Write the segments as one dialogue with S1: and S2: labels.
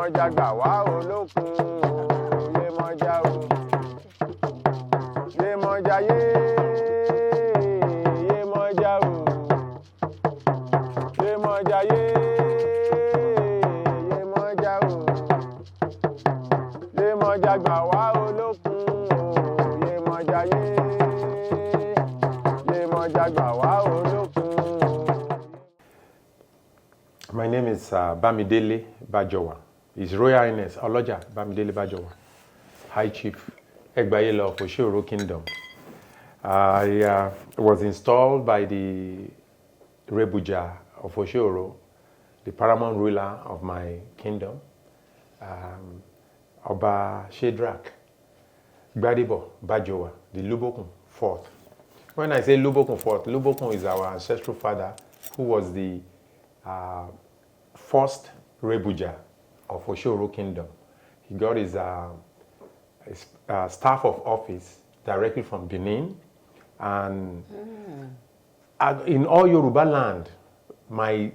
S1: Yemọja gbà wá olókun o, Yemọja o. Yemọja yé, Yemọja o. Yemọja yé, Yemọja o. Yemọja gbà wá olókun o, Yemọja yé. Yemọja gbà wá olókun o.
S2: My name is Bamidele Bajowa. His Royal Highness Oloja Bamidele Bajowa, High Chief Egbayelo of Oshoro Kingdom. I was installed by the Rebuja of Oshoro, the paramount ruler of my kingdom, Oba Shedrak Gbadebo Bajowa, the Lubokun IV. When I say Lubokun IV, Lubokun is our ancestral father who was the first Rebuja of Oshoro Kingdom. He got his staff of office directly from Benin. And in all Yoruba land, my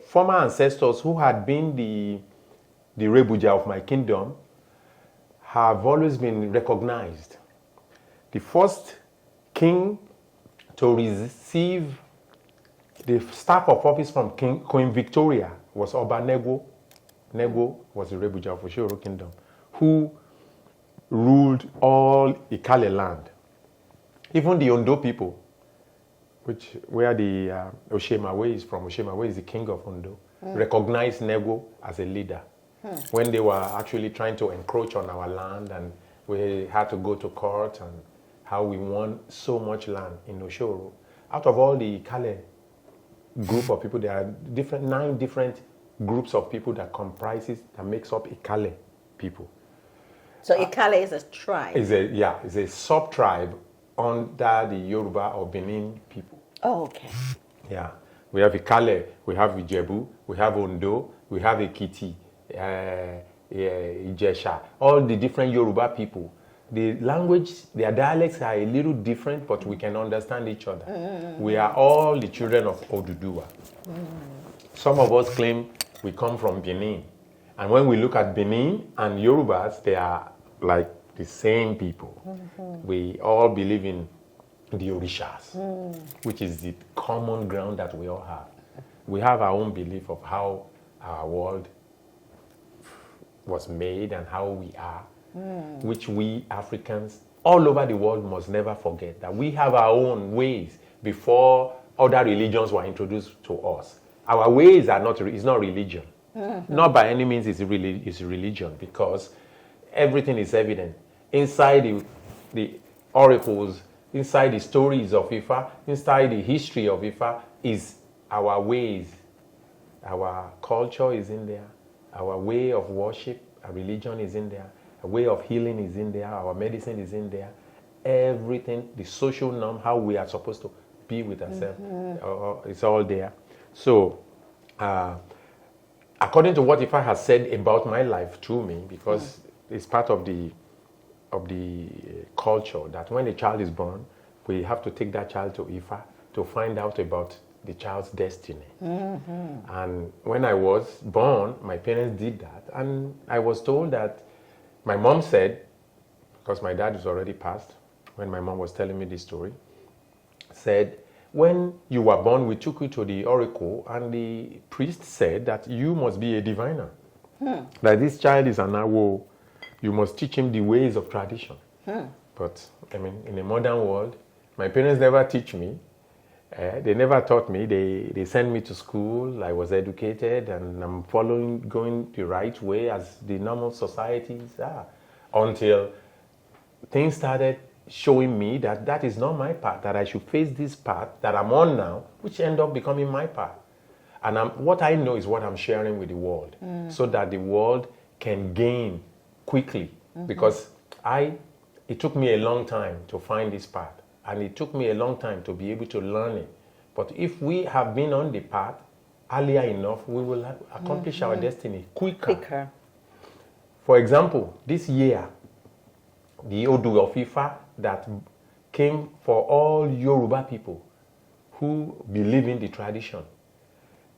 S2: former ancestors who had been the Rebuja of my kingdom have always been recognized. The first king to receive the staff of office from Queen Victoria was Oba Nego. Nego was the Rebuja of Oshoro Kingdom, who ruled all Ikale land. Even the Ondo people, where the Oshemawe is from, Oshemawe is the king of Ondo, recognized Nego as a leader. When they were actually trying to encroach on our land, and we had to go to court, and how we won so much land in Oshoro. Out of all the Ikale group of people, there are 9 different groups of people that makes up Ikale people.
S3: So Ikale is a tribe?
S2: It's a sub-tribe under the Yoruba or Benin people.
S3: Oh, okay.
S2: Yeah. We have Ikale, we have Ijebu, we have Ondo, we have Ekiti, Ijesha, all the different Yoruba people. The language, their dialects are a little different, but we can understand each other. We are all the children of Oduduwa. Some of us claim we come from Benin. And when we look at Benin and Yorubas, they are like the same people. We all believe in the Orishas, which is the common ground that we all have. We have our own belief of how our world was made and how we are, which we Africans all over the world must never forget, that we have our own ways before other religions were introduced to us. Our ways are not religion. Not by any means is religion, because everything is evident. Inside the oracles, inside the stories of Ifa, inside the history of Ifa is our ways. Our culture is in there. Our way of worship, our religion is in there. Our way of healing is in there. Our medicine is in there. Everything, the social norm, how we are supposed to be with ourselves, it's all there. So, according to what Ifa has said about my life to me, because it's part of the culture that when a child is born, we have to take that child to Ifa to find out about the child's destiny. And when I was born, my parents did that, and I was told that my mom said, because my dad is already passed, when my mom was telling me this story, said, when you were born, we took you to the oracle, and the priest said that you must be a diviner. That this child is an awo. You must teach him the ways of tradition. But, I mean, in a modern world, my parents never teach me. They never taught me. They sent me to school. I was educated, and I'm going the right way as the normal societies are. Until things started showing me that that is not my path, that I should face this path that I'm on now, which end up becoming my path. And what I know is what I'm sharing with the world, so that the world can gain quickly. Because it took me a long time to find this path, and it took me a long time to be able to learn it. But if we have been on the path earlier enough, we will accomplish our destiny quicker. For example, this year, the Odu of Ifa that came for all Yoruba people who believe in the tradition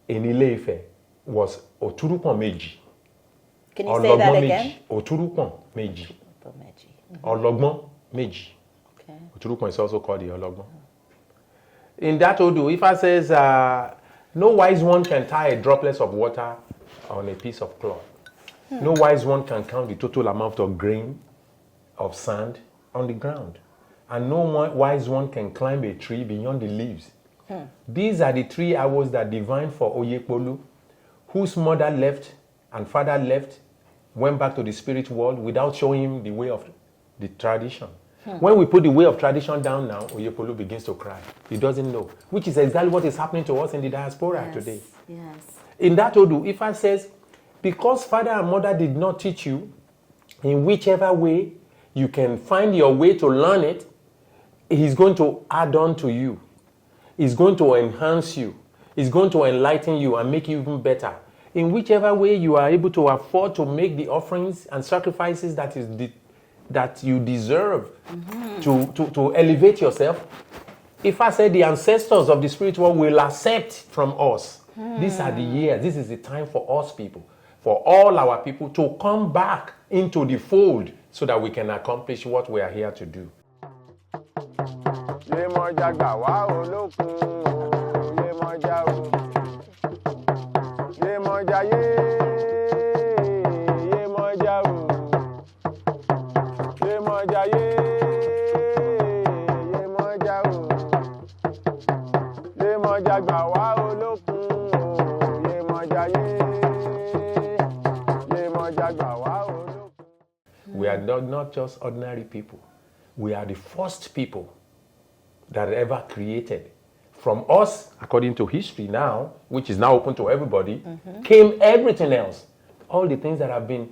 S2: in Ile-Ife was Oturupon Meji.
S3: Can you say that
S2: Ọlọ́gbọ́n
S3: again?
S2: méjì. Oturupon Meji.
S3: Bomeji.
S2: Ọlọ́gbọ́n Meji.
S3: Okay.
S2: Oturupon is also called the Ọlọ́gbọ́n. In that Odu, Ifa says, no wise one can tie a droplet of water on a piece of cloth. No wise one can count the total amount of grain of sand on the ground. And no wise one can climb a tree beyond the leaves. These are the 3 hours that divined for Oyepolu, whose mother left and father left, went back to the spirit world without showing him the way of the tradition. When we put the way of tradition down now, Oyepolu begins to cry. He doesn't know, which is exactly what is happening to us in the diaspora today.
S3: Yes.
S2: In that Odu, Ifa says, because father and mother did not teach you, in whichever way you can find your way to learn it, he's going to add on to you. He's going to enhance you. He's going to enlighten you and make you even better. In whichever way you are able to afford to make the offerings and sacrifices that you deserve to elevate yourself, if I say the ancestors of the spirit world will accept from us, these are the years, this is the time for us people, for all our people to come back into the fold so that we can accomplish what we are here to do.
S1: Yemọja gbà wá olókun o, Yemọja o. Yemọja yé, Yemọja o. Yemọja yé, Yemọja o. Yemọja gbà wá olókun o, Yemọja yé. Yemọja gbà wá olókun.
S2: We are not just ordinary people. We are the first people that ever created. From us, according to history now, which is now open to everybody, came everything else. All the things that have been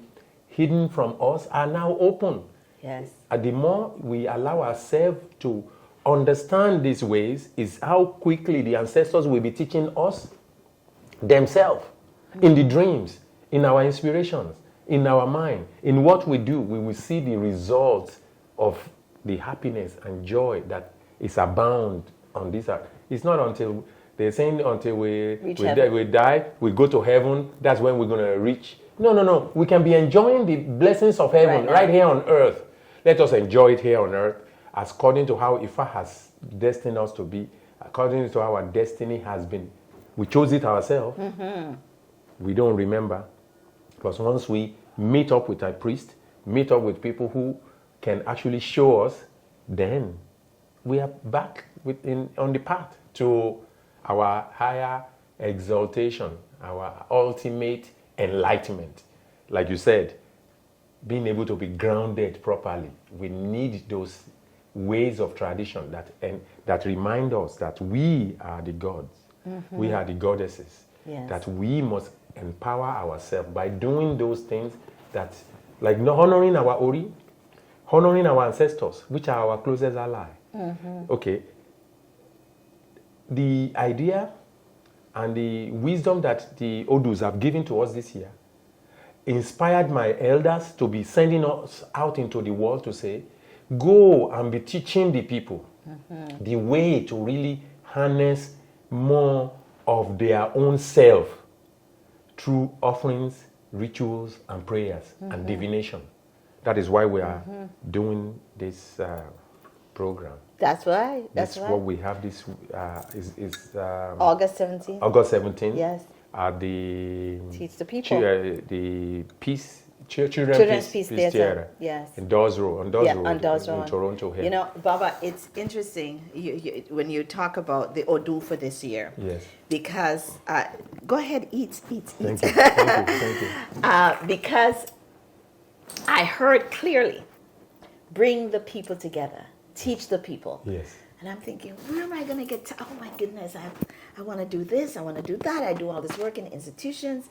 S2: hidden from us are now open.
S3: Yes.
S2: And the more we allow ourselves to understand these ways, is how quickly the ancestors will be teaching us themselves in the dreams, in our inspirations, in our mind, in what we do. We will see the results of the happiness and joy that is abound on this earth. It's not until they're saying until we die, we go to heaven, that's when we're going to reach. No. We can be enjoying the blessings of heaven right here on earth. Let us enjoy it here on earth according to how Ifa has destined us to be, according to how our destiny has been. We chose it ourselves. We don't remember. Because once we meet up with a priest, meet up with people who can actually show us, then we are back on the path to our higher exaltation, our ultimate enlightenment. Like you said, being able to be grounded properly. We need those ways of tradition that remind us that we are the gods, we are the goddesses, that we must empower ourselves by doing those things that, like honoring our Ori, honoring our ancestors, which are our closest ally. Okay. The idea and the wisdom that the Odus have given to us this year inspired my elders to be sending us out into the world to say, go and be teaching the people the way to really harness more of their own self through offerings, rituals, and prayers and divination. That is why we are doing this program.
S3: That's right.
S2: That's what we have. This is
S3: August 17th.
S2: August 17th.
S3: Yes.
S2: At the
S3: Teach the People.
S2: The Children's Peace Theater.
S3: Yes.
S2: In Dawes Road, on Dawes Road in Toronto here.
S3: You know, Baba, it's interesting when you talk about the Odu for this year.
S2: Yes.
S3: Because go ahead, eat.
S2: Thank you.
S3: Because I heard clearly, bring the people together. Teach the people.
S2: Yes.
S3: And I'm thinking, where am I going to get oh my goodness, I want to do this, I want to do that. I do all this work in institutions.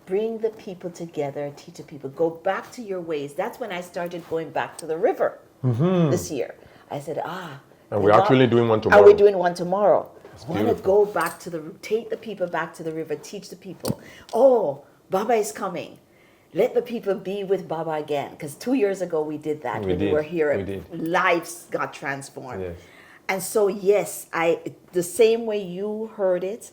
S3: Bring the people together, teach the people. Go back to your ways. That's when I started going back to the river this year. I said,
S2: and we're actually doing one tomorrow.
S3: Are we doing one tomorrow? I want to go back to take the people back to the river, teach the people. Oh, Baba is coming. Let the people be with Baba again. Because 2 years ago we did that. When we were here, lives got transformed.
S2: Yes.
S3: And so, yes, the same way you heard it,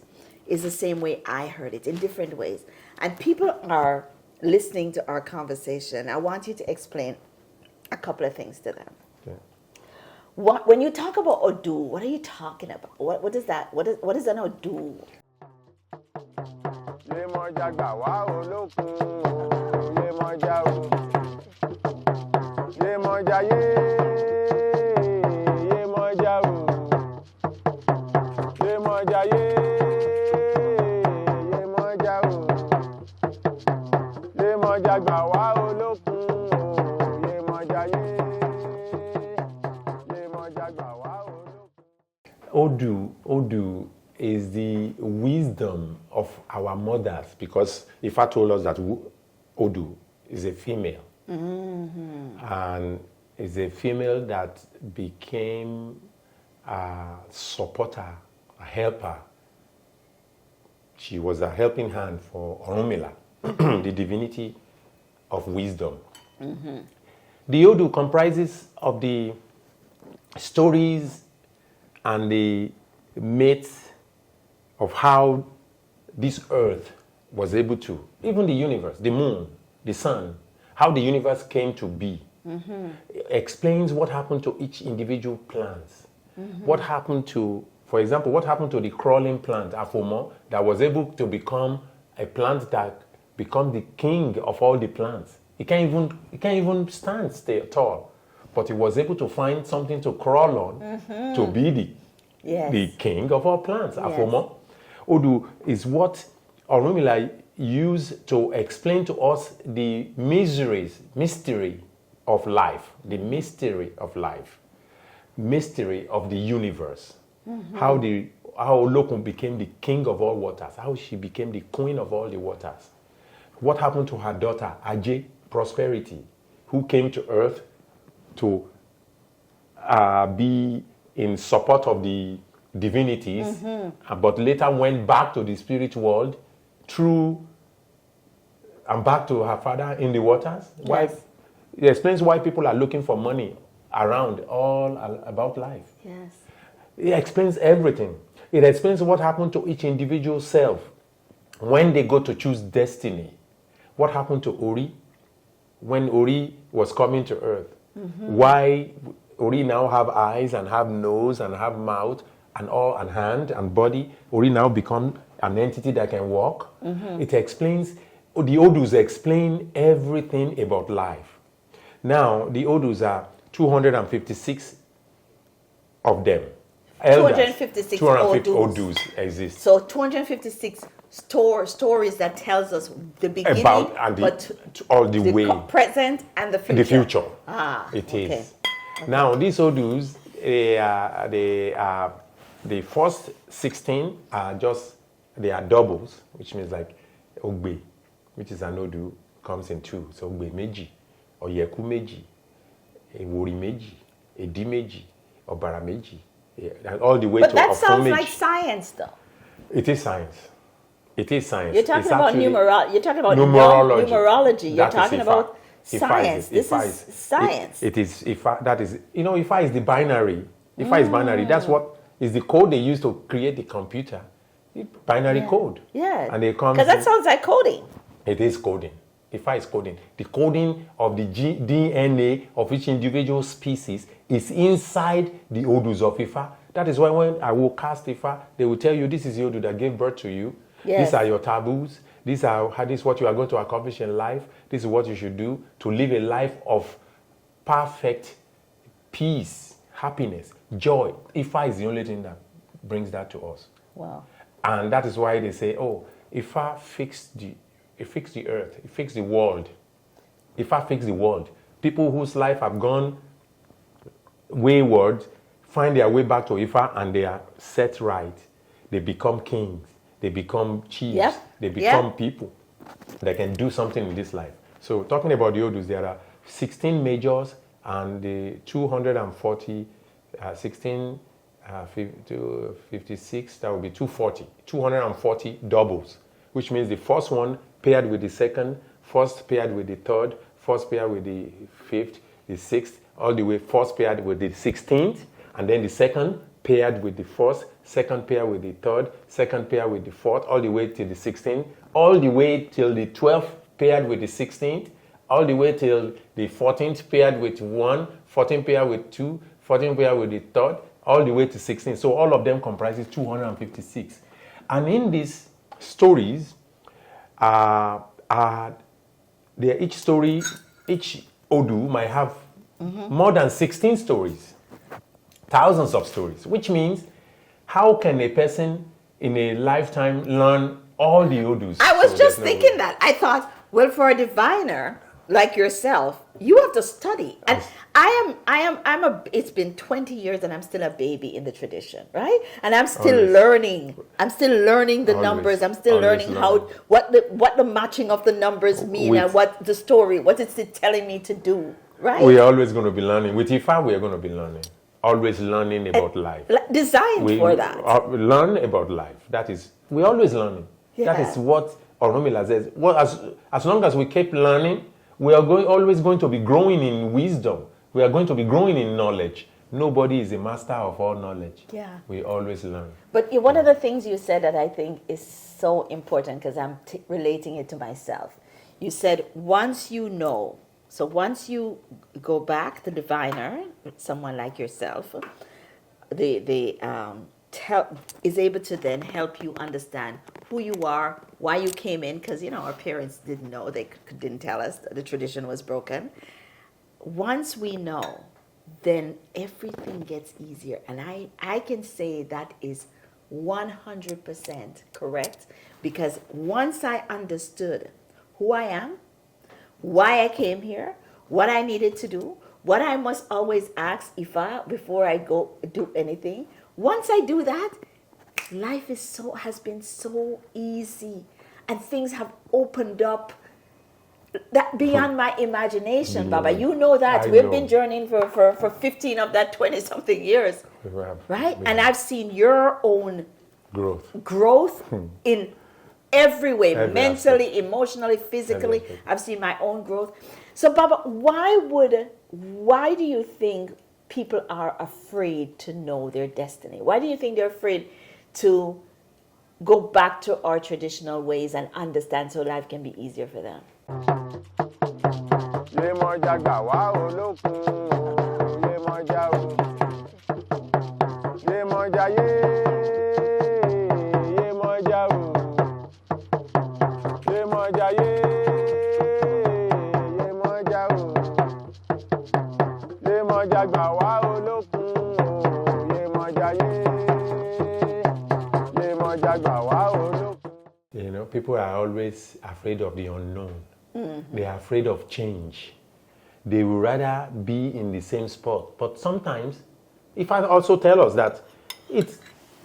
S3: is the same way I heard it, in different ways. And people are listening to our conversation. I want you to explain a couple of things to them.
S2: Okay.
S3: When you talk about Odu, what are you talking about? What is that? What is an Odu?
S1: Yemọja gbà wá olókun o, Yemọja o. Yemọja yé, Yemọja o. Yemọja yé, Yemọja o. Yemọja gbà wá olókun o, Yemọja yé. Yemọja gbà wá olókun.
S2: Odu is the wisdom of our mothers, because Ifa told us that Odu is a female. And is a female that became a supporter, a helper. She was a helping hand for Orunmila, the divinity of wisdom. The Odu comprises of the stories and the myths of how this earth was able to, even the universe, the moon, the sun, how the universe came to be. It explains what happened to each individual plant. What happened to, for example, what happened to the crawling plant, Afomo, that was able to become a plant that become the king of all the plants. It can't even stand tall, but it was able to find something to crawl on to be the king of all plants. Afomo. Odu is what Orunmila used to explain to us the mystery of life, the mystery of life, mystery of the universe. How Olokun became the king of all waters, how she became the queen of all the waters. What happened to her daughter, Ajay, Prosperity, who came to earth to be in support of the divinities, but later went back to the spirit world and back to her father in the waters. Why? It explains why people are looking for money around all about life.
S3: Yes.
S2: It explains everything. It explains what happened to each individual self when they go to choose destiny. What happened to Ori when Ori was coming to earth? Why Ori now have eyes and have nose and have mouth and hand and body? Ori now become an entity that can walk. It explains, the Odus explain everything about life. Now, the Odus are 256 of them.
S3: 256
S2: Odus exist.
S3: So 256 stories that tells us the beginning,
S2: about all the way,
S3: present and the future.
S2: The future. It
S3: okay.
S2: is. Now, these Odus, the first 16 are they are doubles, which means like Ogbe, which is an Odu, comes in two. So Ogbe Meji, Oyeku Meji, Ewori Meji, Edi Meji, Obara Meji, and all the way to Ofo Meji.
S3: But that sounds like science, though.
S2: It is science. It is science.
S3: You're talking about numerology. You're talking about
S2: numerology.
S3: You're talking about science. This is science.
S2: It is Ifa. That is, Ifa is the binary. Ifa is binary. That's what is the code they use to create the computer. Binary code.
S3: Yeah.
S2: And they come.
S3: Because that sounds like coding.
S2: It is coding. Ifa is coding. The coding of the DNA of each individual species is inside the Odus of Ifa. That is why when I will cast Ifa, they will tell you this is the Odu that gave birth to you. Yes. These are your taboos. This is what you are going to accomplish in life. This is what you should do to live a life of perfect peace, happiness, joy. Ifa is the only thing that brings that to us.
S3: Wow.
S2: And that is why they say, Ifa fixed the earth, it fixed the world. Ifa fixed the world. People whose life have gone wayward find their way back to Ifa and they are set right. They become kings. They become chiefs. They become people that can do something in this life. So talking about the Odus, there are 16 majors and the 240, 16 to 56, that would be 240 doubles, which means the first one paired with the second, first paired with the third, first paired with the fifth, the sixth, all the way first paired with the 16th, and then the second paired with the first, second pair with the third, second pair with the fourth, all the way till the 16th, all the way till the 12th paired with the 16th, all the way till the 14th paired with 1, 14th pair with 2, 14th pair with the third, all the way to 16. So all of them comprises 256. And in these stories, each story, each Odu might have more than 16 stories, thousands of stories, which means how can a person in a lifetime learn all the Odus?
S3: I was just thinking that. I thought, well, for a diviner like yourself, you have to study. And it's been 20 years and I'm still a baby in the tradition, right? And I'm still learning. I'm still learning the numbers. I'm still learning what the matching of the numbers mean and what the story, what it's telling me to do, right?
S2: We are always going to be learning. With Ifa, we are going to be learning. Always learning about life.
S3: Designed for that.
S2: Learn about life. That is, we're always learning. Yeah. That is what Orunmila says. Well, as long as we keep learning, we are always going to be growing in wisdom. We are going to be growing in knowledge. Nobody is a master of all knowledge.
S3: Yeah.
S2: We always learn.
S3: But one of the things you said that I think is so important, because I'm relating it to myself. You said once you know, so once you go back, the diviner, someone like yourself, is able to then help you understand who you are, why you came in, because our parents didn't know, they didn't tell us, the tradition was broken. Once we know, then everything gets easier. And I can say that is 100% correct, because once I understood who I am, why I came here, what I needed to do, what I must always ask Ifa before I go do anything, once I do that, life has been so easy, and things have opened up that beyond my imagination, Baba. You know that. We've been journeying for 15 of that 20-something years, right? And I've seen your own growth in every way, mentally, emotionally, physically. I've seen my own growth. So, Baba, why do you think people are afraid to know their destiny? Why do you think they're afraid to go back to our traditional ways and understand so life can be easier for them?
S2: People are always afraid of the unknown. They are afraid of change. They would rather be in the same spot. But sometimes, Ifa also tell us that it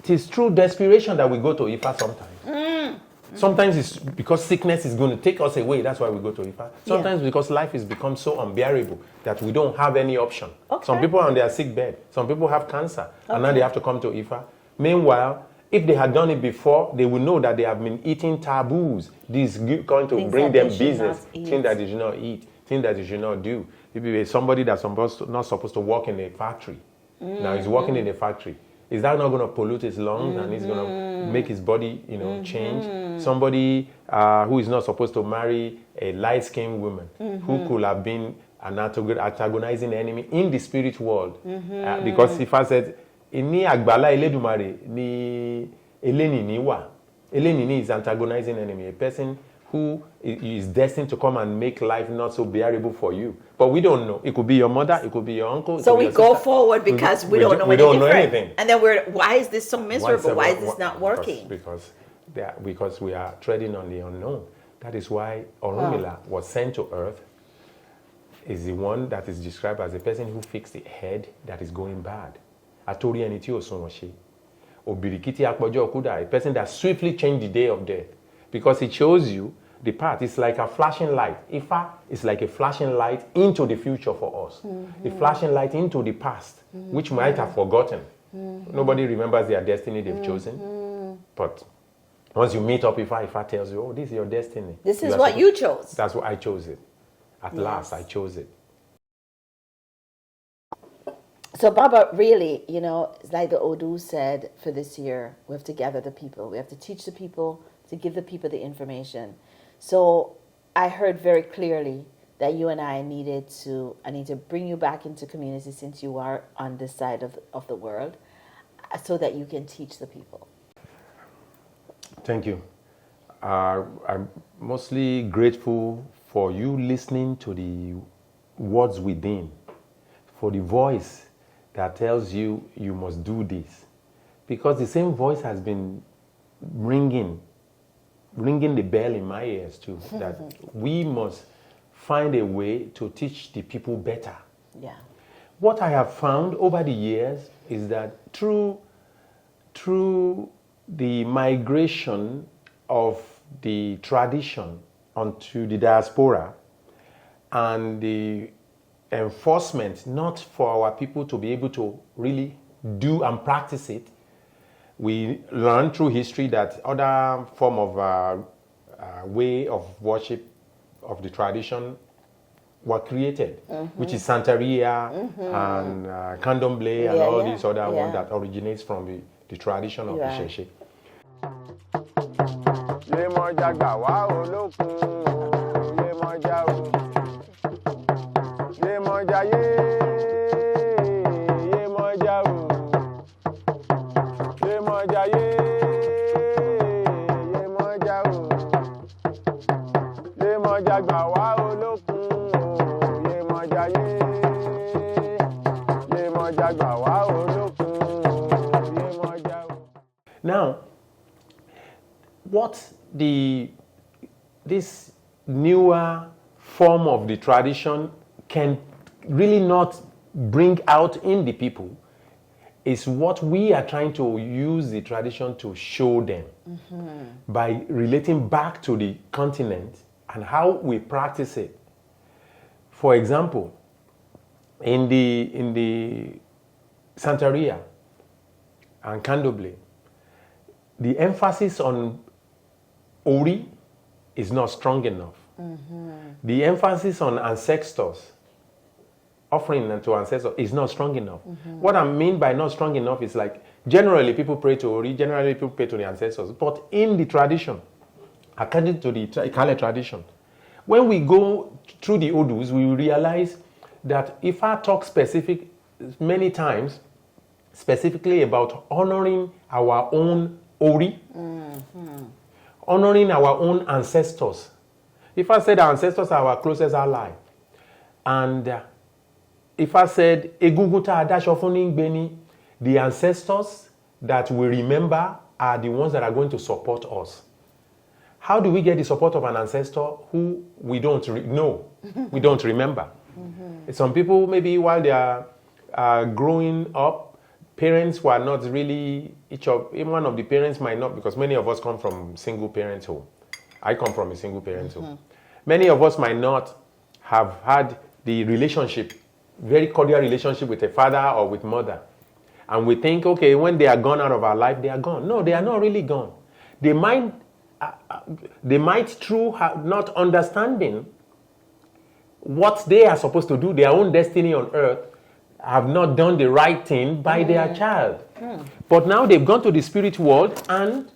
S2: is through desperation that we go to Ifa sometimes. Sometimes it's because sickness is going to take us away. That's why we go to Ifa. Sometimes because life has become so unbearable that we don't have any option. Some people are on their sick bed. Some people have cancer. And now they have to come to Ifa. Meanwhile, if they had done it before, they would know that they have been eating taboos. This is going to bring them business. Things that they should not eat. Things that they should not do. If somebody that's not supposed to work in a factory, now he's working in a factory, is that not going to pollute his lungs and it's going to make his body, change? Somebody who is not supposed to marry a light-skinned woman who could have been an antagonizing enemy in the spirit world. Because if I said, Ini agbala eledumare ni elenini wa. Elenini is antagonizing enemy, a person who is destined to come and make life not so bearable for you. But we don't know. It could be your mother, it could be your uncle.
S3: So we go forward because we don't know anything. And then why is this so miserable? Why is this not working?
S2: Because we are treading on the unknown. That is why Orunmila was sent to earth, is the one that is described as a person who fixed the head that is going bad. A person that swiftly changed the day of death, because it shows you the path. It's like a flashing light. Ifa is like a flashing light into the future for us, a flashing light into the past, which might have forgotten. Nobody remembers their destiny they've chosen, but once you meet up Ifa tells you, oh, this is your destiny.
S3: This is what you chose.
S2: That's what I chose it. At last, I chose it.
S3: So Baba, really, it's like the Odu said for this year, we have to gather the people. We have to teach the people, to give the people the information. So I heard very clearly that you and I need to bring you back into community since you are on this side of the world, so that you can teach the people.
S2: Thank you. I'm mostly grateful for you listening to the words within, for the voice that tells you you must do this. Because the same voice has been ringing the bell in my ears too, that we must find a way to teach the people better.
S3: Yeah.
S2: What I have found over the years is that through the migration of the tradition onto the diaspora and the enforcement, not for our people to be able to really do and practice it, we learn through history that other form of way of worship of the tradition were created, which is Santeria and Candomblé and all these other ones that originates from the tradition of the Sheshe. Now, what this newer form of the tradition can really not bring out in the people is what we are trying to use the tradition to show them by relating back to the continent and how we practice it. For example, in the Santeria and Candomblé, the emphasis on Ori is not strong enough. The emphasis on ancestors, offering to ancestors, is not strong enough. What I mean by not strong enough is like, generally people pray to Ori, generally people pray to the ancestors, but in the tradition, according to the Ikale tradition, when we go through the Odus, we realize that if I talk many times, specifically about honoring our own Ori, honoring our own ancestors. If I said our ancestors are our closest ally, and if I said Eguguta Adashofuning Beni, the ancestors that we remember are the ones that are going to support us. How do we get the support of an ancestor who we don't know, we don't remember? Some people, maybe while they are growing up, parents were not really, one of the parents might not, because many of us come from single parents home. I come from a single parents home. Many of us might not have had the relationship, very cordial relationship with a father or with mother. And we think, okay, when they are gone out of our life, they are gone. No, they are not really gone. They might through not understanding what they are supposed to do, their own destiny on earth, have not done the right thing by their child. But now they've gone to the spirit world and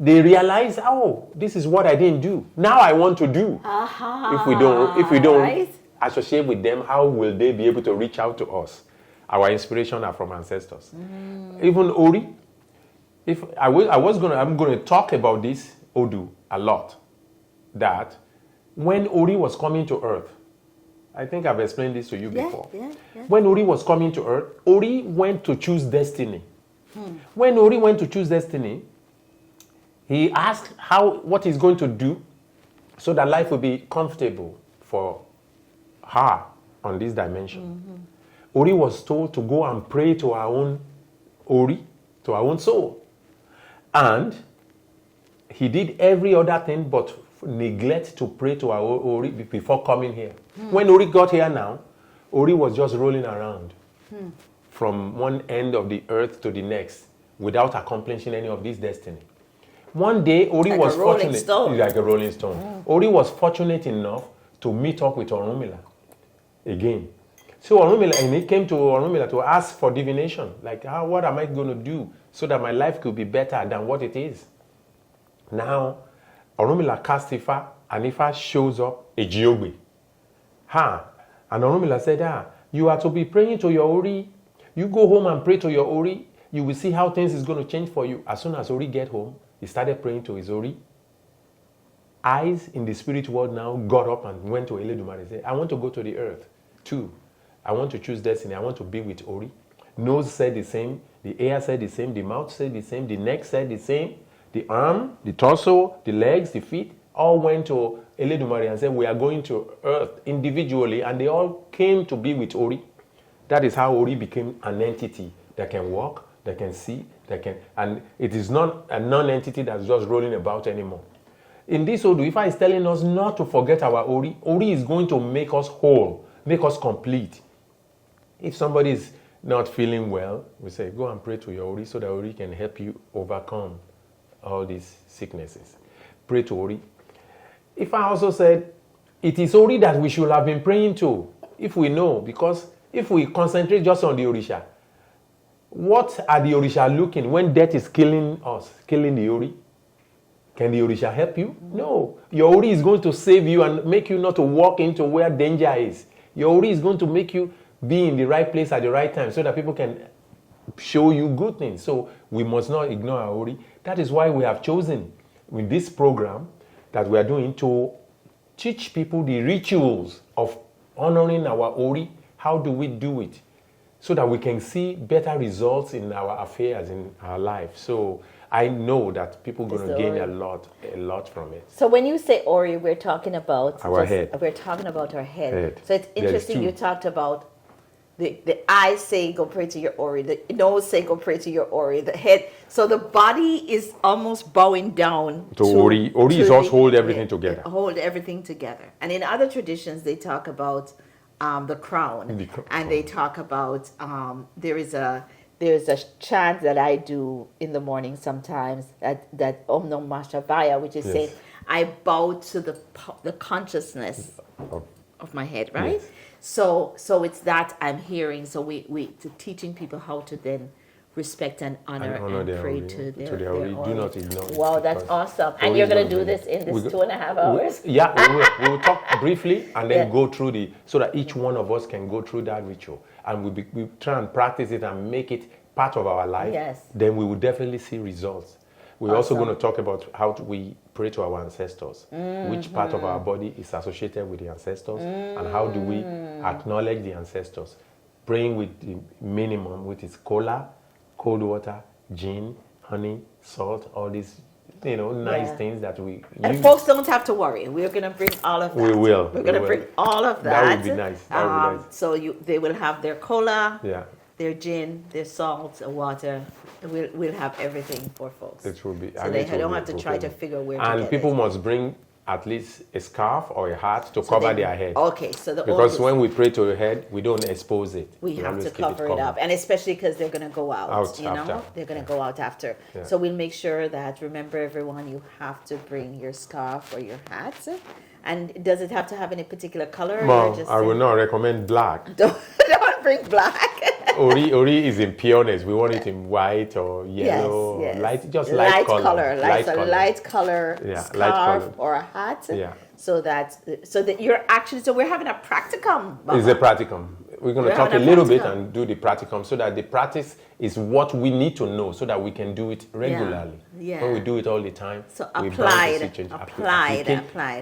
S2: they realize, oh, this is what I didn't do. Now I want to do. If we don't associate with them, how will they be able to reach out to us? Our inspiration are from ancestors. Even Ori, I'm going to talk about this Odu a lot. That when Ori was coming to earth, I think I've explained this to you before. When Ori was coming to earth, Ori went to choose destiny. When Ori went to choose destiny, he asked what he's going to do so that life will be comfortable for her on this dimension. Ori was told to go and pray to our own Ori, to our own soul. And he did every other thing but neglect to pray to our Ori before coming here. When Ori got here now, Ori was just rolling around from one end of the earth to the next without accomplishing any of this destiny. One day, Ori was fortunate, like a rolling stone. Ori was fortunate enough to meet up with Orunmila again. So Orunmila, and he came to Orunmila to ask for divination. Like, what am I going to do so that my life could be better than what it is? Now, Orunmila cast Ifa, and Ifa shows up a Jiogbe. And Orunmila said, you are to be praying to your Ori. You go home and pray to your Ori. You will see how things is going to change for you. As soon as Ori get home, he started praying to his Ori. Eyes in the spirit world now got up and went to Eledumare and said, I want to go to the earth too. I want to choose destiny. I want to be with Ori. Nose said the same. The ear said the same. The mouth said the same. The neck said the same. The arm, the torso, the legs, the feet, all went to Eledumare and said, we are going to earth individually. And they all came to be with Ori. That is how Ori became an entity that can walk, that can see, and it is not a non-entity that's just rolling about anymore. In this Odu, Ifa is telling us not to forget our Ori. Ori is going to make us whole, make us complete. If somebody is not feeling well, we say, go and pray to your Ori so that Ori can help you overcome all these sicknesses. Pray to Ori. Ifa also said, it is Ori that we should have been praying to, if we know, because if we concentrate just on the Orisha, what are the Orisha looking when death is killing us, killing the Ori? Can the Orisha help you? No. Your Ori is going to save you and make you not to walk into where danger is. Your Ori is going to make you be in the right place at the right time so that people can show you good things. So we must not ignore our Ori. That is why we have chosen with this program that we are doing to teach people the rituals of honoring our Ori. How do we do it? So that we can see better results in our affairs, in our life. So I know that people are going to gain a lot from it.
S3: So when you say Ori, we're talking about
S2: our head.
S3: We're talking about our head. So it's interesting you talked about the eyes say go pray to your Ori, the nose say go pray to your Ori, the head. So the body is almost bowing down
S2: to Ori. Ori is also hold everything together.
S3: Hold everything together. And in other traditions, they talk about the crown, and they talk about there is a chant that I do in the morning sometimes that Om Nom Mashavaya, which is saying I bow to the consciousness of my head, right? Yes. So it's that I'm hearing. So we teaching people how to then respect and honor and pray to their Ori.
S2: Do not ignore it.
S3: Wow, that's awesome. And you're going to do this in this 2.5 hours?
S2: We will talk briefly and then go through so that each one of us can go through that ritual. And we try and practice it and make it part of our life. Yes. Then we will definitely see results. We're also going to talk about how we pray to our ancestors. Which part of our body is associated with the ancestors and how do we acknowledge the ancestors. Praying with the minimum, which is kola, cold water, gin, honey, salt, all these, nice things that we
S3: and use. Folks don't have to worry. We're going to bring all of that.
S2: We will.
S3: We're going to bring all of that.
S2: That would be nice.
S3: So they will have their cola, their gin, their salt, water. We'll have everything for folks.
S2: It will be.
S3: So they don't have to try to figure where to
S2: get
S3: it.
S2: And people must bring at least a scarf or a hat to cover their head.
S3: Okay, so
S2: because when we pray to your head, we don't expose it.
S3: We have to cover it up, and especially because they're going to go out. They're going to go out after. Yeah. So we'll make sure that, remember everyone, you have to bring your scarf or your hat. And does it have to have any particular color?
S2: No, I will not recommend black.
S3: Don't bring black.
S2: Ori is in pureness. We want it in white or yellow, light color.
S3: Light color scarf or a hat.
S2: Yeah.
S3: So that you're actually, so we're having a practicum.
S2: Baba. It's a practicum. We're going to talk a little bit and do the practicum so that the practice is what we need to know so that we can do it regularly. Yeah. When we do it all the time,
S3: so applied.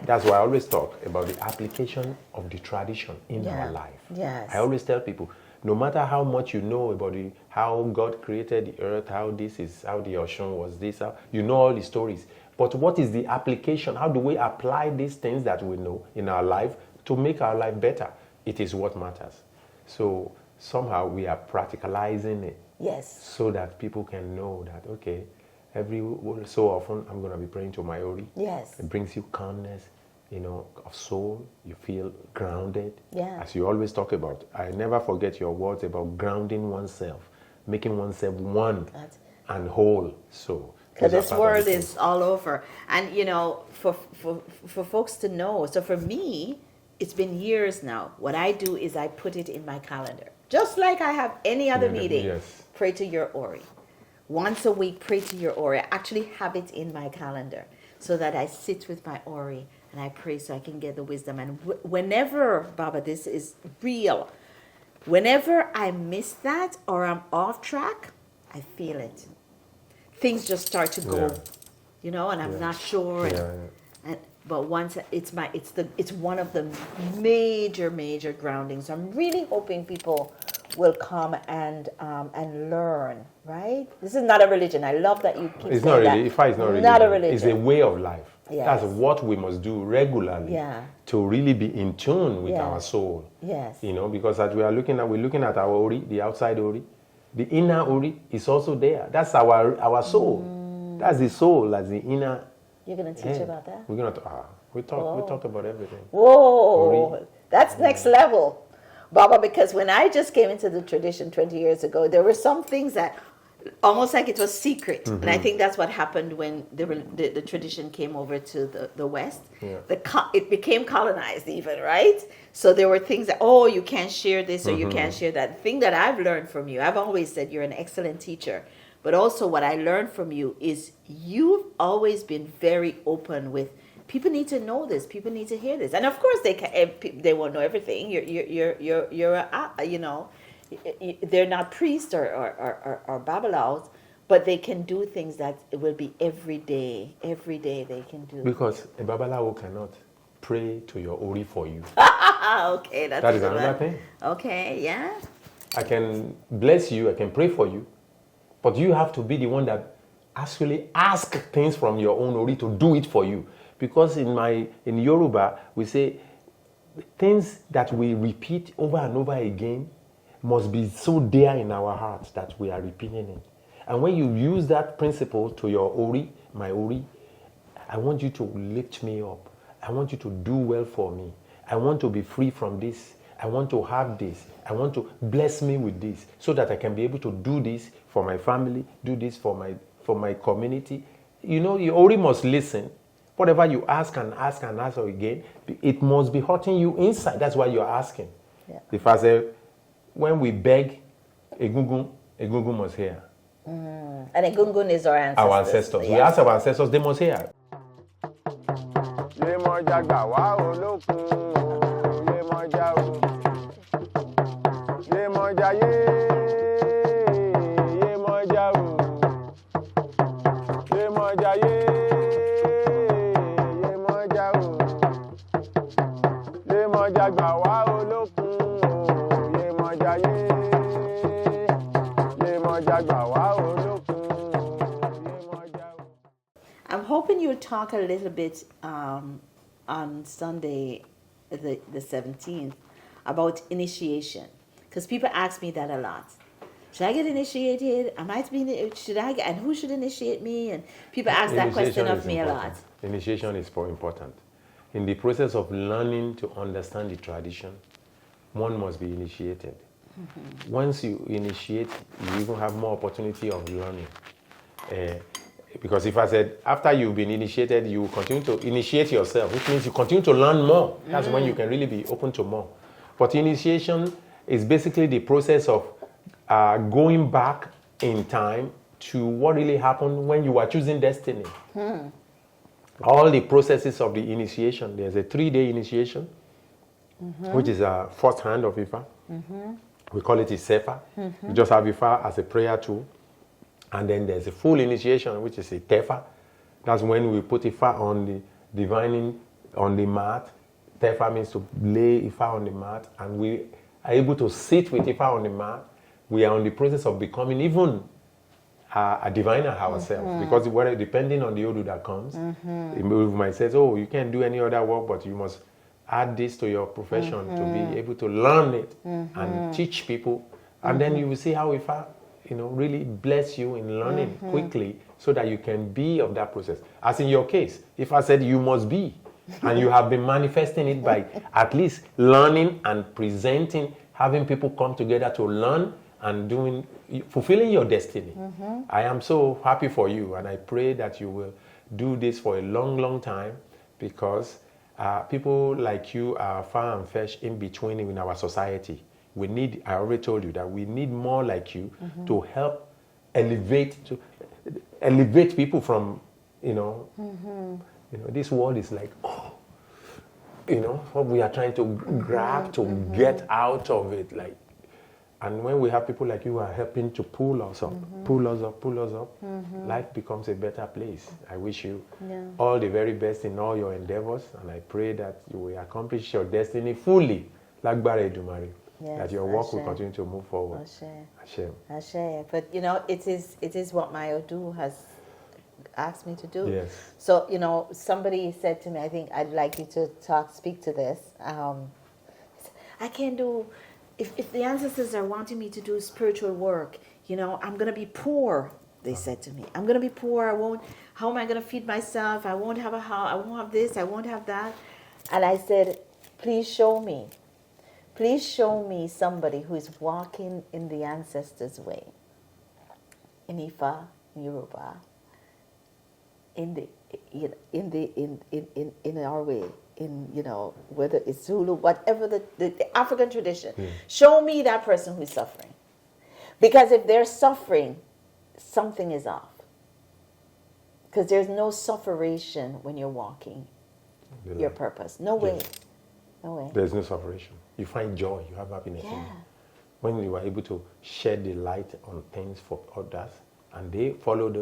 S2: That's why I always talk about the application of the tradition in our life.
S3: Yes.
S2: I always tell people, no matter how much you know about how God created the earth, how the ocean was this, you know all the stories. But what is the application? How do we apply these things that we know in our life to make our life better? It is what matters. So somehow we are practicalizing it.
S3: Yes.
S2: So that people can know that, okay, every so often I'm going to be praying to my Ori.
S3: Yes.
S2: It brings you calmness, of soul. You feel grounded.
S3: Yeah.
S2: As you always talk about. I never forget your words about grounding oneself, making oneself one and whole. So
S3: because this world is all over. And, for folks to know, so for me, it's been years now. What I do is I put it in my calendar. Just like I have any other meeting.
S2: Yes.
S3: Pray to your Ori. Once a week, pray to your Ori. I actually have it in my calendar so that I sit with my Ori and I pray so I can get the wisdom. And whenever, Baba, this is real, whenever I miss that or I'm off track, I feel it. Things just start to go, you know, and I'm not sure. But once it's one of the major groundings. I'm really hoping people will come and learn. Right? This is not a religion. I love that you keep
S2: it's
S3: saying
S2: not really,
S3: that.
S2: Ifa is not really
S3: Not a religion.
S2: It's a way of life.
S3: Yes.
S2: That's what we must do regularly to really be in tune with our soul.
S3: Yes.
S2: You know, because as we're looking at our Ori, the outside Ori, the inner Ori is also there. That's our soul. That's the soul. That's the inner.
S3: You're gonna teach about that?
S2: We're gonna we talked about everything.
S3: Whoa,
S2: Ori.
S3: that's next level, Baba. Because when I just came into the tradition 20 years ago, there were some things that almost like it was secret, and I think that's what happened when the tradition came over to the West. It became colonized, even, right? So there were things that you can't share this or you can't share that. The thing that I've learned from you, I've always said you're an excellent teacher. But also what I learned from you is you've always been very open with people need to know this, people need to hear this, and of course they won't know everything. They're not priests or babalawos, but they can do things that it will be every day. Every day they can do.
S2: Because a babalawo cannot pray to your Ori for you.
S3: Okay,
S2: that is another thing.
S3: Okay, yeah.
S2: I can bless you, I can pray for you. But you have to be the one that actually ask things from your own Ori to do it for you. Because in Yoruba, we say things that we repeat over and over again must be so dear in our hearts that we are repeating it. And when you use that principle to your Ori, my Ori, I want you to lift me up. I want you to do well for me. I want to be free from this. I want to have this. I want to bless me with this so that I can be able to do this for my family, do this for my community. You know, your Ori must listen. Whatever you ask and ask and ask again, it must be hurting you inside. That's why you're asking. Yeah. If I say, when we beg, Egungun must hear.
S3: And Egungun is our ancestors.
S2: Our ancestors. Yeah. We ask our ancestors, they must hear.
S3: I'm hoping you'll talk a little bit on Sunday, the 17th, about initiation. Because people ask me that a lot. Should I get initiated? And who should initiate me? And people ask that question of me a lot.
S2: Initiation is important. In the process of learning to understand the tradition, one must be initiated. Once you initiate, you even have more opportunity of learning. Because if I said, after you've been initiated, you continue to initiate yourself, which means you continue to learn more. That's when you can really be open to more. But initiation is basically the process of going back in time to what really happened when you were choosing destiny. All the processes of the initiation, there's a 3-day initiation, which is a first hand of Ifa. We call it Isefa. We just have Ifa as a prayer tool. And then there's a full initiation, which is a Tefa. That's when we put Ifa on the divining on the mat. Tefa means to lay Ifa on the mat, and we are able to sit with Ifa on the mat. We are on the process of becoming even a diviner ourselves, because depending on the Odu that comes, we might say, oh, you can't do any other work, but you must add this to your profession to be able to learn it and teach people. And then you will see how Ifa, really bless you in learning quickly so that you can be of that process. As in your case, if I said you must be, and you have been manifesting it by at least learning and presenting, having people come together to learn and fulfilling your destiny. I am so happy for you, and I pray that you will do this for a long, long time, because People like you are far and fetched in between in our society. We need, I already told you that we need more like you to help elevate people from, this world is like, what we are trying to grab to get out of it. Like, and when we have people like you who are helping to pull us up, life becomes a better place. I wish you all the very best in all your endeavors, and I pray that you will accomplish your destiny fully, like Bare Dumari, that your work will continue to move forward.
S3: Ashe. But it is what my Odu has asked me to do.
S2: Yes.
S3: So, somebody said to me, I think I'd like you to speak to this. I can't do, if the ancestors are wanting me to do spiritual work, I'm going to be poor, they said to me. I'm going to be poor. How am I going to feed myself? I won't have a house. I won't have this. I won't have that. And I said, please show me. Please show me somebody who is walking in the ancestors' way. In Ifa, in Yoruba, in our way, whether it's Zulu, whatever the African tradition. Show me that person who's suffering. Because if they're suffering, something is off. Because there's no sufferation when you're walking your purpose. No way.
S2: Yes.
S3: No way.
S2: There's no sufferation. You find joy, you have happiness in it. When you are able to shed the light on things for others, and they follow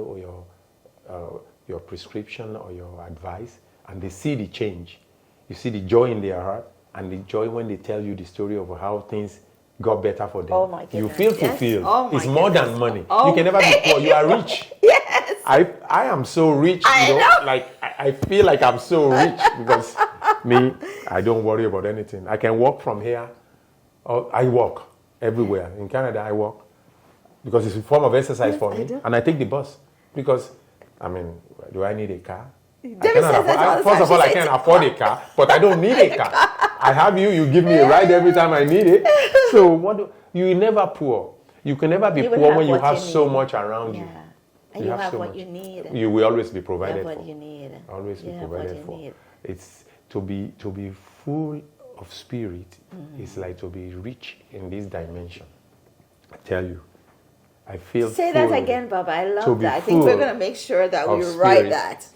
S2: your prescription or your advice, and they see the change. You see the joy in their heart, and the joy when they tell you the story of how things got better for them.
S3: Oh my goodness.
S2: You feel fulfilled.
S3: Oh my
S2: it's more
S3: goodness.
S2: than money.
S3: Oh
S2: you can never be poor. You are rich.
S3: Yes.
S2: I am so rich. I feel like I'm so rich because I don't worry about anything. I can walk from here. I walk everywhere. In Canada, I walk because it's a form of exercise for me. And I take the bus because, do I need a car? First of all, I can't afford a car, but I don't need a car. I have you give me a ride every time I need it. So you're never poor. You can never be poor when you have so much around you.
S3: And you have what you need.
S2: You will always be provided
S3: you have
S2: for.
S3: what you need.
S2: Always be provided for. It's to be full of spirit. It's like to be rich in this dimension. I tell you, I feel.
S3: Say that again, Baba. I love that. I think we're going to make sure that we write that.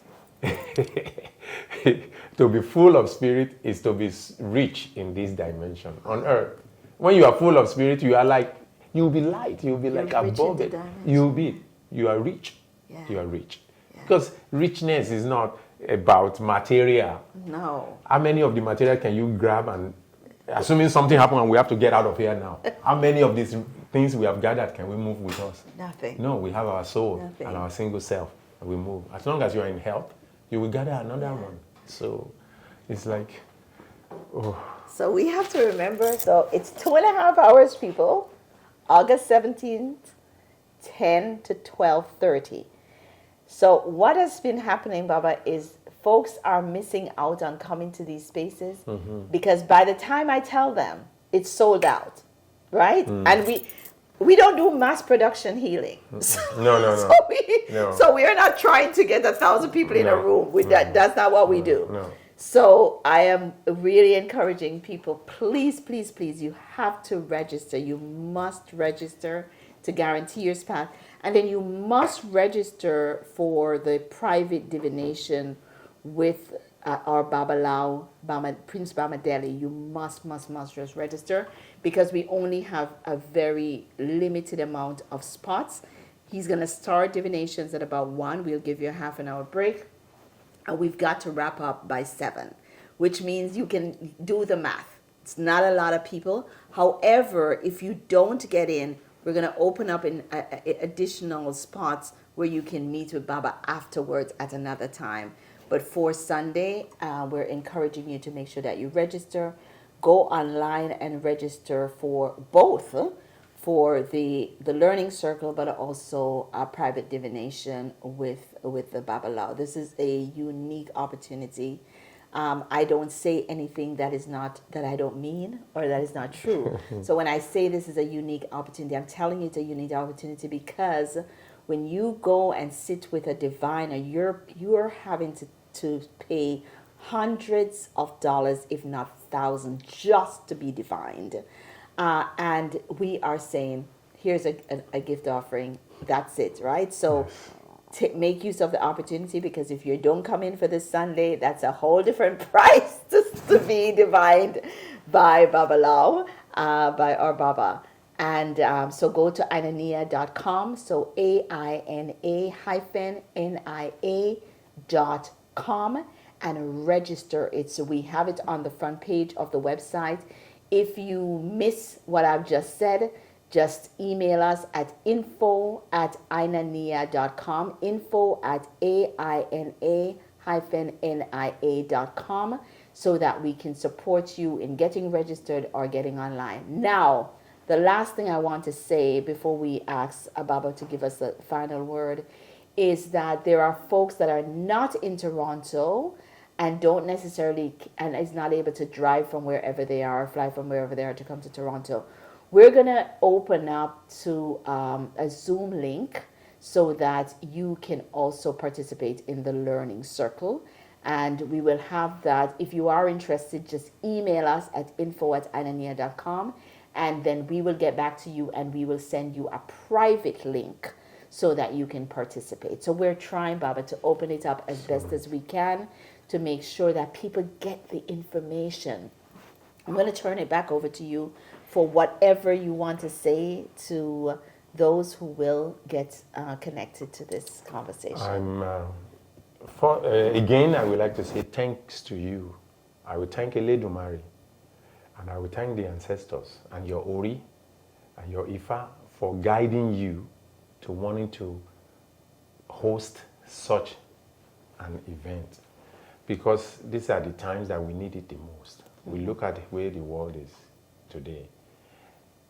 S2: To be full of spirit is to be rich in this dimension on earth. When you are full of spirit, you are like, you'll be light. You'll be like above it. You are rich.
S3: Yeah.
S2: You are rich. Yeah. Because richness is not about material.
S3: No.
S2: How many of the material can you grab and, assuming something happened and we have to get out of here now, how many of these things we have gathered can we move with us?
S3: Nothing.
S2: No, we have our soul
S3: Nothing.
S2: and our single self, and we move. As long as you are in health, you will gather another one. So it's like,
S3: So we have to remember, so it's 2.5 hours, people. August 17th, 10 to 12:30. So what has been happening, Baba, is folks are missing out on coming to these spaces because by the time I tell them, it's sold out, right? And we don't do mass production healing.
S2: No.
S3: So we are not trying to get 1,000 people in a room. That's not what we do.
S2: No.
S3: So I am really encouraging people, please, please, please, you have to register. You must register to guarantee your spot. And then you must register for the private divination with our Babalawo, Prince Bamidele. You must just register because we only have a very limited amount of spots. He's going to start divinations at about 1. We'll give you a half an hour break. And we've got to wrap up by 7, which means you can do the math. It's not a lot of people. However, if you don't get in, we're going to open up in additional spots where you can meet with Baba afterwards at another time. But for Sunday, we're encouraging you to make sure that you register. Go online and register for both, for the learning circle, but also a private divination with the Babalawo. This is a unique opportunity. I don't say anything that I don't mean or that is not true. So when I say this is a unique opportunity, I'm telling you it's a unique opportunity because when you go and sit with a diviner, you're having to pay hundreds of dollars, if not thousands, just to be divined. And we are saying, here's a gift offering. That's it, right? So make use of the opportunity, because if you don't come in for this Sunday, that's a whole different price to be divined by Babalawo, by our Baba. And so go to Aina-Nia.com, so AINA-NIA.com, and register it. So we have it on the front page of the website. If you miss what I've just said, just email us at info@Aina-Nia.com, info@AINA-NIA.com, so that we can support you in getting registered or getting online. Now, the last thing I want to say before we ask Ababa to give us the final word is that there are folks that are not in Toronto and don't necessarily, and is not able to drive from wherever they are, fly from wherever they are to come to Toronto. We're going to open up to a Zoom link so that you can also participate in the learning circle. And we will have that. If you are interested, just email us at info@Aina-Nia.com, and then we will get back to you and we will send you a private link so that you can participate. So we're trying, Baba, to open it up as best as we can to make sure that people get the information. I'm going to turn it back over to you for whatever you want to say to those who will get connected to this conversation.
S2: Again, I would like to say thanks to you. I would thank Eledumare, and I would thank the ancestors and your Ori and your Ifa for guiding you to wanting to host such an event, because these are the times that we need it the most. We look at where the world is today.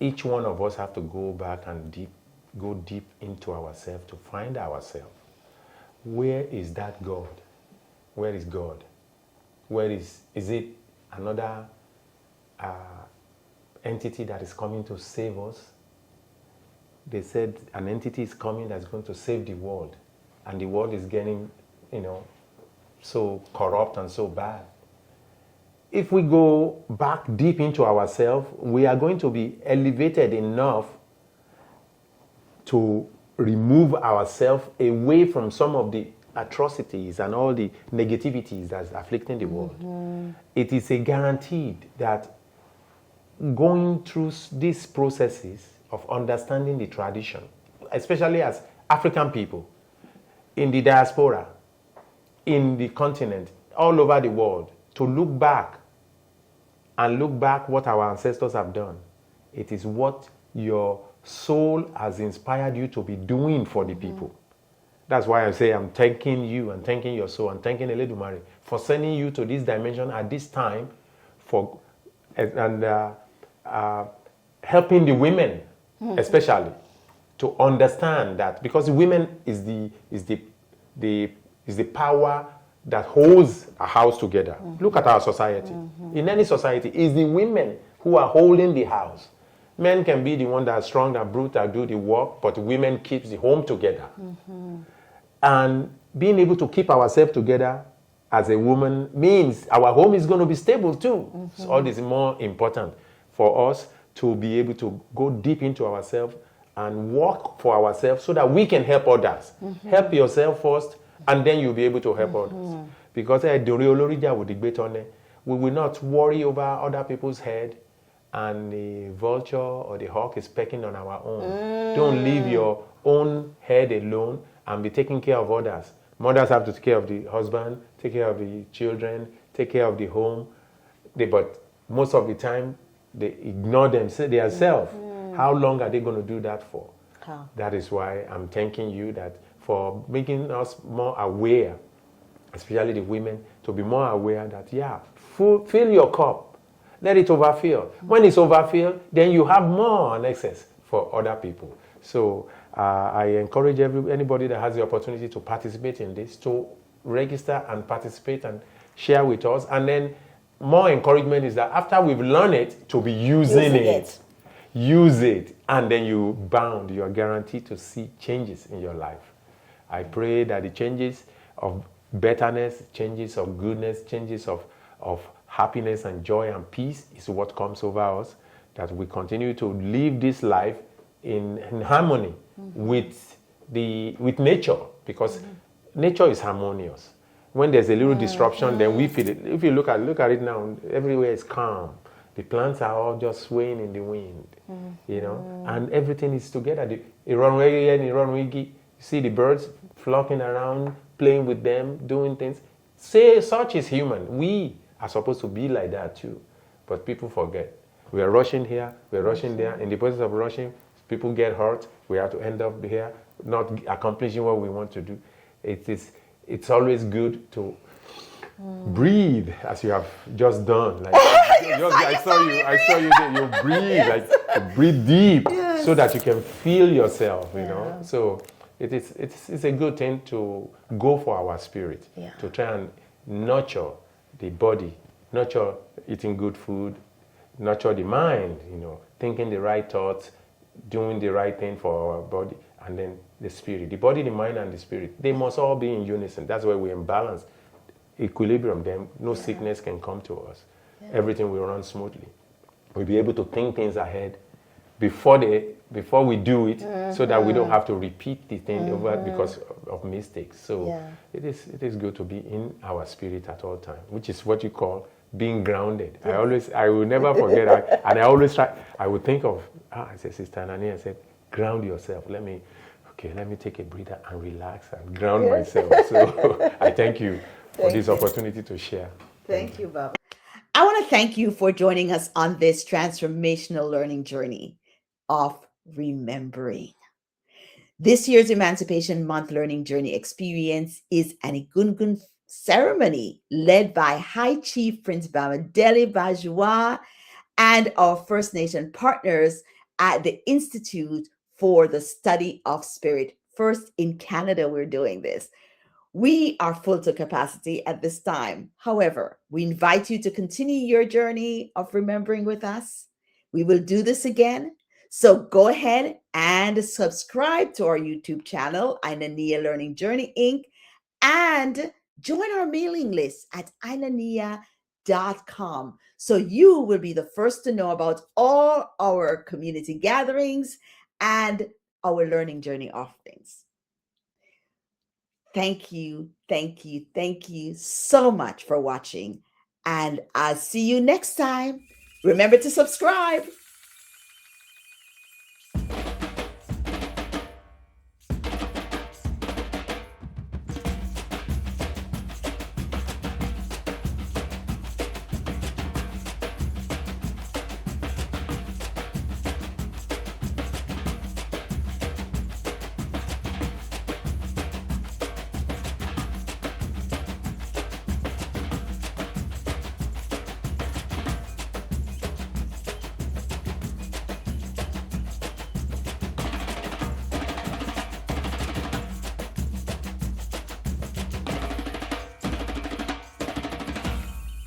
S2: Each one of us have to go back and go deep into ourselves to find ourselves. Where is that God? Where is God? Is it another entity that is coming to save us? They said an entity is coming that's going to save the world, and the world is getting, so corrupt and so bad. If we go back deep into ourselves, we are going to be elevated enough to remove ourselves away from some of the atrocities and all the negativities that's afflicting the world. It is a guaranteed that going through these processes of understanding the tradition, especially as African people, in the diaspora, in the continent, all over the world, to look back what our ancestors have done. It is what your soul has inspired you to be doing for the people. That's why I say I'm thanking you and thanking your soul and thanking Eledumare for sending you to this dimension at this time, and helping the women, especially, to understand that, because women is the power that holds a house together. Look at our society. In any society, it's the women who are holding the house. Men can be the one that are strong, that brute, that do the work, but women keep the home together. And being able to keep ourselves together as a woman means our home is going to be stable too. So all this is more important for us to be able to go deep into ourselves and work for ourselves so that we can help others. Help yourself first, and then you'll be able to help others. Because we will not worry over other people's head, and the vulture or the hawk is pecking on our own. Don't leave your own head alone and be taking care of others. Mothers have to take care of the husband, take care of the children, take care of the home. But most of the time, they ignore themselves. How long are they going to do that for? That is why I'm thanking you for making us more aware, especially the women, to be more aware that, fill your cup. Let it overfill. When it's overfilled, then you have more on excess for other people. So I encourage anybody that has the opportunity to participate in this to register and participate and share with us. And then more encouragement is that after we've learned it, to be using it. Use it, and then you are guaranteed to see changes in your life. I pray that the changes of betterness, changes of goodness, changes of happiness and joy and peace is what comes over us, that we continue to live this life in harmony with nature, because nature is harmonious. When there's a little disruption, then we feel it. If you look at it now, everywhere is calm. The plants are all just swaying in the wind, and everything is together. You see the birds flocking around, playing with them, doing things. Such is human. We are supposed to be like that too, but people forget. We are rushing here, we are rushing there. In the process of rushing, people get hurt. We have to end up here, not accomplishing what we want to do. It's always good to breathe, as you have just done. Like, I saw you there. You breathe, like you breathe deep, so that you can feel yourself. So it's a good thing to go for our spirit, to try and nurture the body, nurture eating good food, nurture the mind. Thinking the right thoughts, doing the right thing for our body, and then the spirit. The body, the mind, and the spirit, they must all be in unison. That's why we're in balance, equilibrium. Then no sickness can come to us. Everything will run smoothly. We'll be able to think things ahead before we do it, so that we don't have to repeat the thing over because of mistakes. So it is good to be in our spirit at all times, which is what you call being grounded. I will never forget. I always try. I would think of, I said, Sister Aina-Nia said, ground yourself. Let me take a breather and relax and ground myself. So I thank you for this opportunity to share.
S3: Thank you, Baba. I want to thank you for joining us on this transformational learning journey of remembering. This year's Emancipation Month Learning Journey experience is an Egungun ceremony led by High Chief Prince Bamidele Bajowa and our First Nation partners at the Institute for the Study of Spirit. First in Canada, we're doing this. We are full to capacity at this time. However, we invite you to continue your journey of remembering with us. We will do this again. So go ahead and subscribe to our YouTube channel, Aina-Nia Learning Journey Inc., and join our mailing list at Aina-Nia.com. So you will be the first to know about all our community gatherings and our learning journey offerings. Thank you so much for watching. And I'll see you next time. Remember to subscribe.